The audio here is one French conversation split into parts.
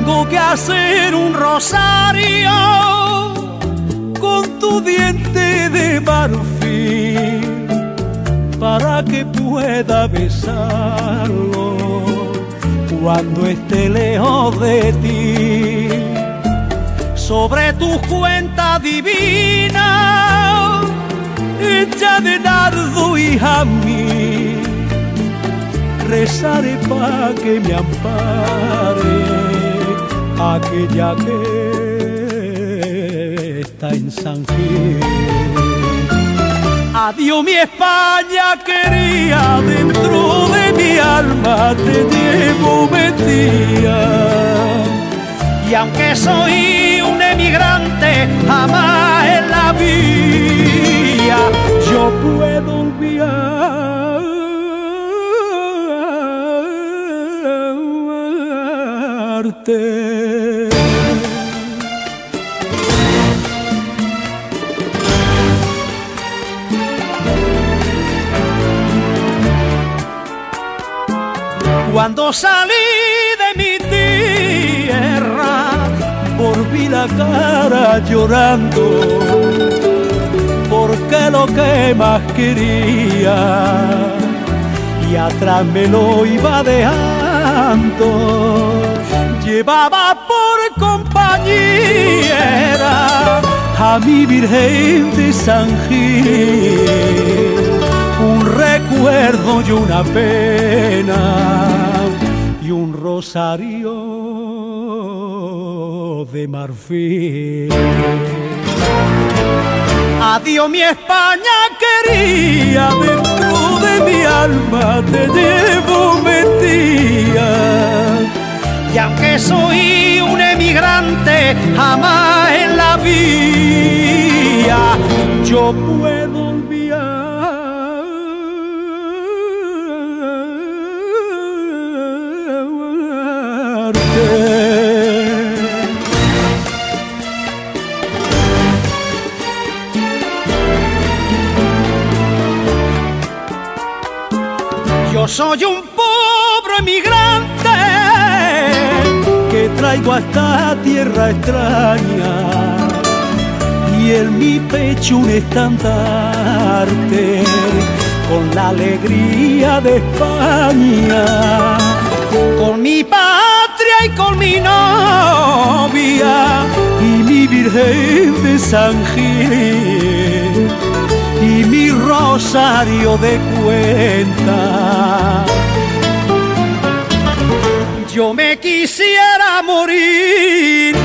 tengo que hacer un rosario con tu diente de marfil para que pueda besarlo cuando esté lejos de ti. Sobre tus cuentas divinas, hecha de nardo y jamí, rezaré pa' que me ampare aquella que está en San Gil. Adiós mi España querida, dentro de mi alma te llevo metida. Y aunque soy un emigrante, jamás en la vida yo puedo olvidarte. Cuando salí de mi tierra, volví la cara llorando, porque lo que más quería y atrás me lo iba dejando. Llevaba por compañera a mi Virgen de San Gil, un recuerdo y una pena y un rosario de marfil. Adiós mi España querida, dentro de mi alma te llevo metida. Y aunque soy un emigrante, jamás en la vida yo puedo olvidarte. Yo soy un pobre emigrante que traigo a esta tierra extraña y en mi pecho un estandarte con la alegría de España, con mi patria y con mi novia y mi Virgen de San Gil y mi rosario de cuenta. Yo me quisiera morir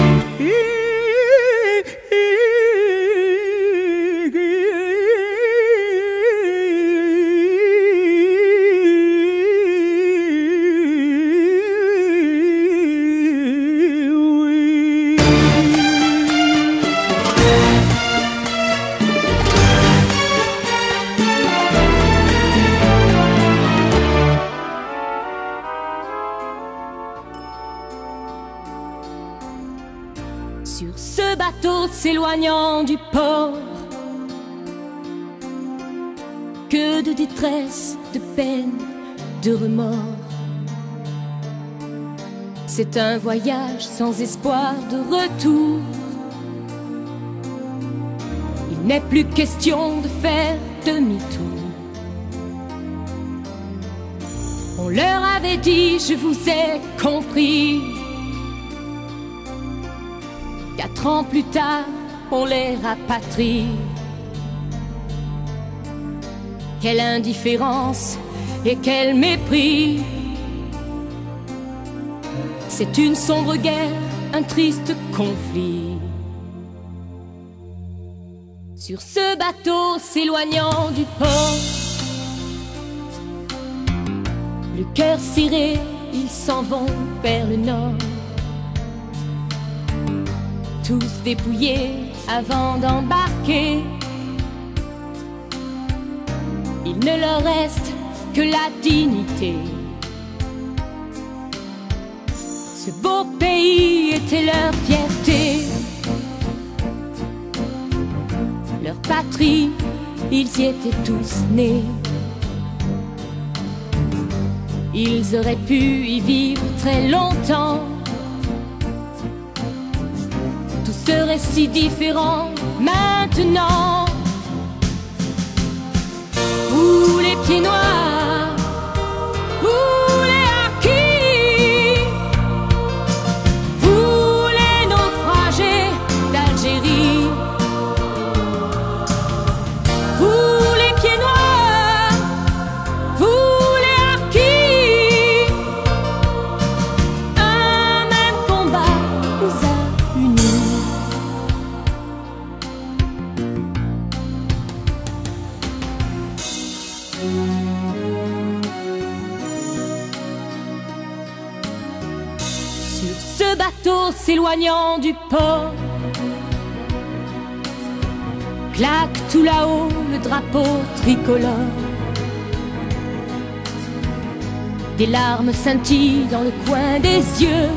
sur ce bateau s'éloignant du port. Que de détresse, de peine, de remords. C'est un voyage sans espoir de retour. Il n'est plus question de faire demi-tour. On leur avait dit, je vous ai compris. 4 ans plus tard, on les rapatrie. Quelle indifférence et quel mépris. C'est une sombre guerre, un triste conflit. Sur ce bateau s'éloignant du port, le cœur serré, ils s'en vont vers le nord. Tous dépouillés avant d'embarquer. Il ne leur reste que la dignité. Ce beau pays était leur fierté. Leur patrie, ils y étaient tous nés. Ils auraient pu y vivre très longtemps. serait si différent maintenant. Vous les pieds noirs, vous les harkis, vous les naufragés d'Algérie, vous les pieds noirs, vous les harkis, un même combat vous a unis. Sur ce bateau s'éloignant du port, claque tout là-haut le drapeau tricolore. Des larmes scintillent dans le coin des yeux.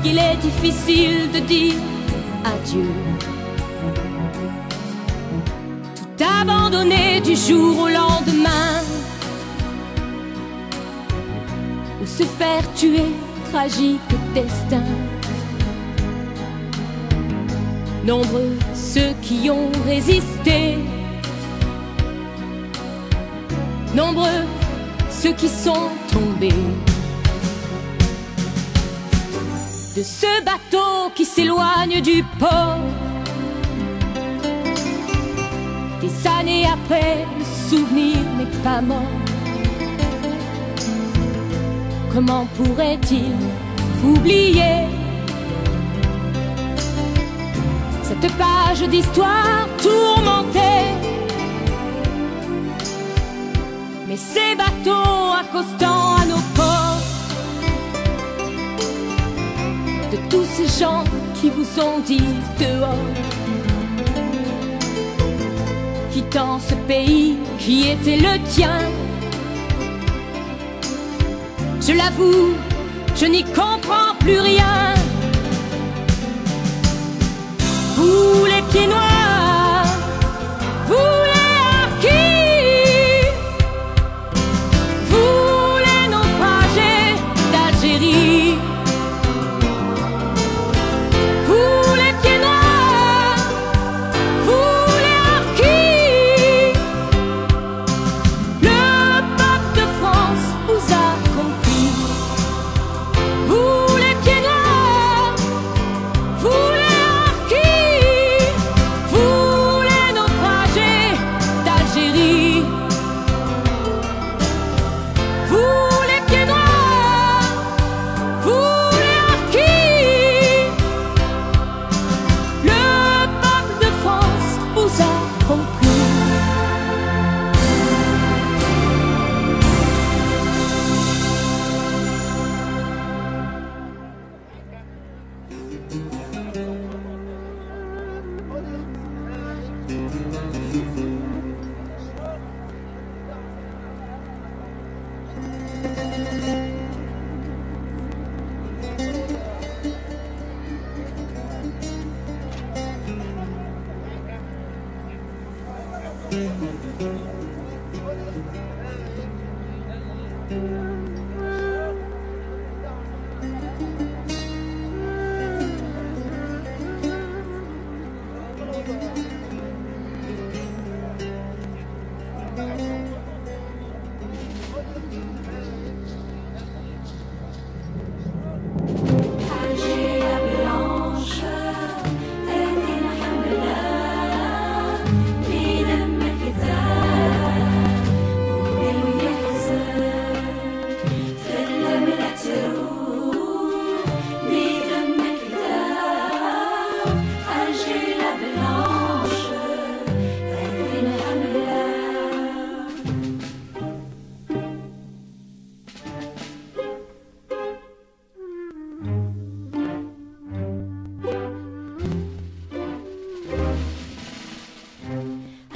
Il est difficile de dire adieu. Tout abandonné du jour au lendemain, ou se faire tuer, tragique destin. Nombreux ceux qui ont résisté, nombreux ceux qui sont tombés. De ce bateau qui s'éloigne du port, des années après, le souvenir n'est pas mort. Comment pourrait-il oublier cette page d'histoire tourmentée? Mais ces bateaux accostant à nos portes, de tous ces gens qui vous ont dit dehors, quittant ce pays qui était le tien. Je l'avoue, je n'y comprends plus rien. Vous les pieds noirs, vous les harkis, vous les naufragés d'Algérie, vous les pieds noirs, vous les harkis, le peuple de France vous a compris. Vous les pieds noirs, vous les harkis, vous les naufragés d'Algérie, vous les pieds noirs, vous les harkis, le peuple de France vous a compris.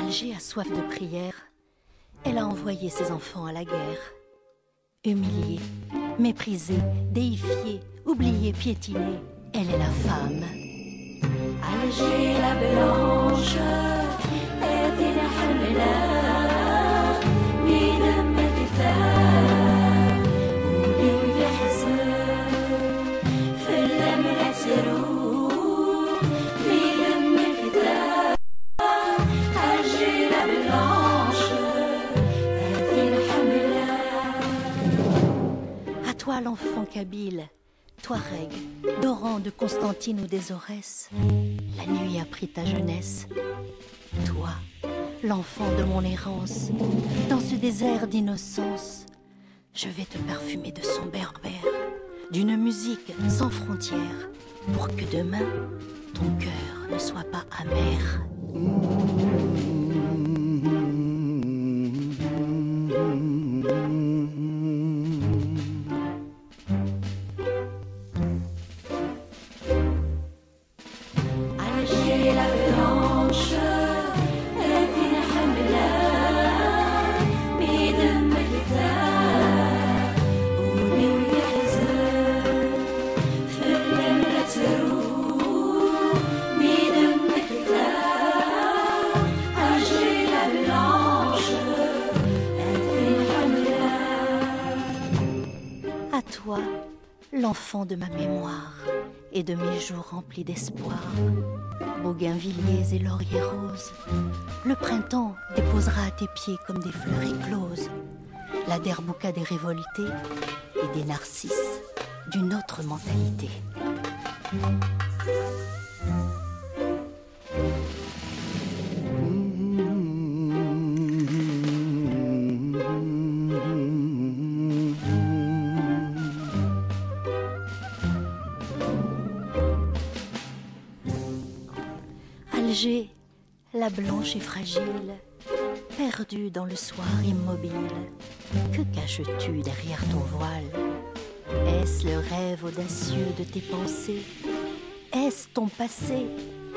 Alger a soif de prière. Elle a envoyé ses enfants à la guerre. Humiliée, méprisée, déifiée, oubliée, piétinée, elle est la femme. Alger la blanche, ادينا حملة بدم الكتاب ولي ويحزن في اللمة Kabyle, Touareg, d'Oran, de Constantine ou des Aurès, la nuit a pris ta jeunesse. Toi, l'enfant de mon errance, dans ce désert d'innocence, je vais te parfumer de son berbère, d'une musique sans frontières, pour que demain, ton cœur ne soit pas amer. Toi, l'enfant de ma mémoire et de mes jours remplis d'espoir, bougainvilliers et lauriers roses, le printemps déposera à tes pieds comme des fleurs écloses la derbouka des révoltés et des narcisses d'une autre mentalité. Alger, la blanche et fragile, perdue dans le soir immobile, que caches-tu derrière ton voile? Est-ce le rêve audacieux de tes pensées? Est-ce ton passé,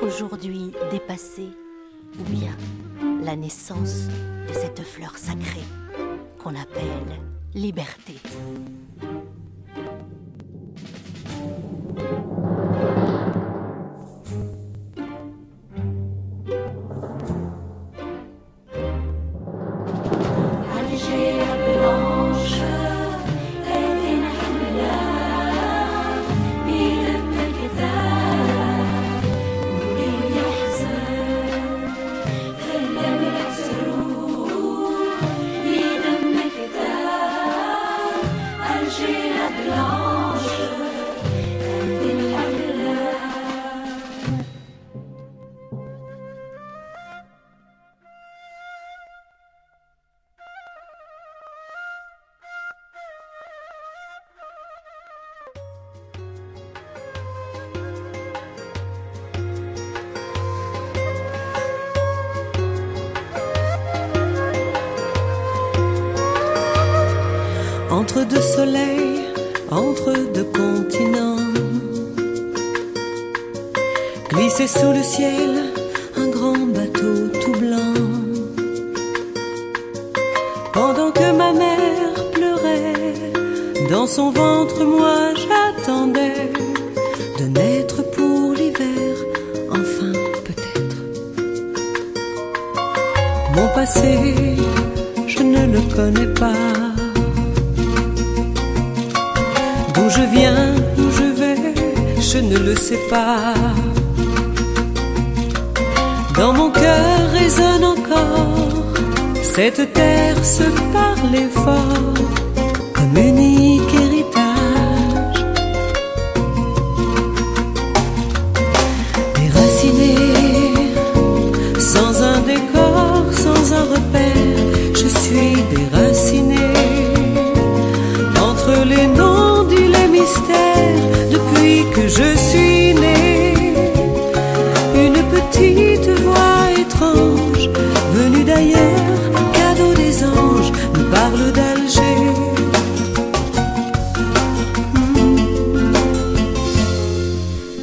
aujourd'hui dépassé? Ou bien la naissance de cette fleur sacrée qu'on appelle liberté? Entre deux soleils, entre deux continents, glissait sous le ciel un grand bateau tout blanc. Pendant que ma mère pleurait, dans son ventre moi j'attendais de naître pour l'hiver, enfin peut-être. Mon passé, je ne le connais pas. D'où je viens, où je vais, je ne le sais pas. Dans mon cœur résonne encore cette terre, se parler fort, comme unique héritage. Déraciné, sans un décor, sans un repère, je suis déraciné. Entre les non-dits, les mystères, depuis que je suis née, une petite voix étrange, venue d'ailleurs, cadeau des anges, me parle d'Alger.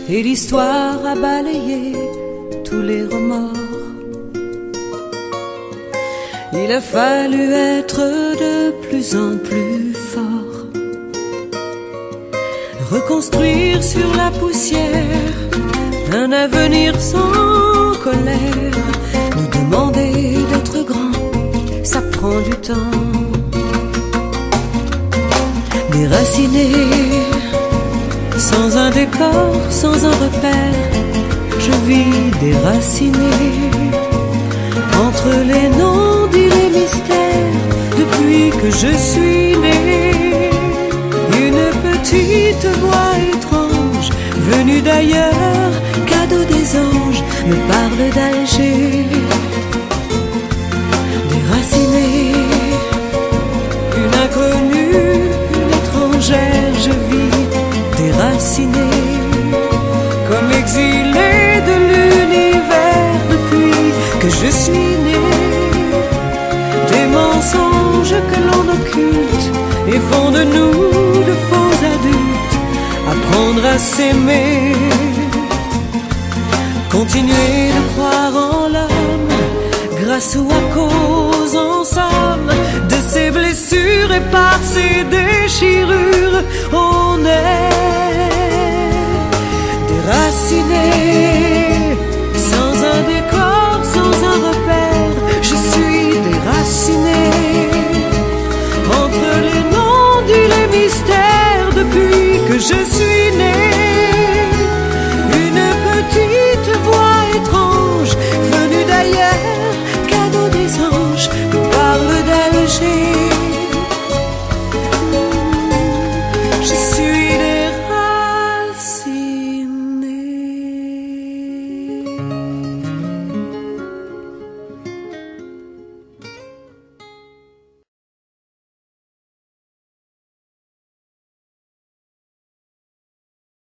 Et l'histoire a balayé tous les remords. Il a fallu être de plus en plus fort, reconstruire sur la poussière un avenir sans colère. Nous demander d'être grands, ça prend du temps. Déraciné, sans un décor, sans un repère, je vis déraciné. Entre les non-dits, les mystères, depuis que je suis née, Une petite voix étrange, venue d'ailleurs, cadeau des anges, me parle d'Alger. Déracinée, une inconnue, une étrangère, je vis déracinée, comme exilée de l'univers depuis que je suis née. Des mensonges que l'on occulte et font de nous de faux adultes. Apprendre à s'aimer, continuer de croire en l'homme, grâce ou à cause en somme de ses blessures et par ses déchirures, on est déraciné, sans un décor, sans un repère. Je suis déraciné, entre les non-dits, les mystères, depuis que je suis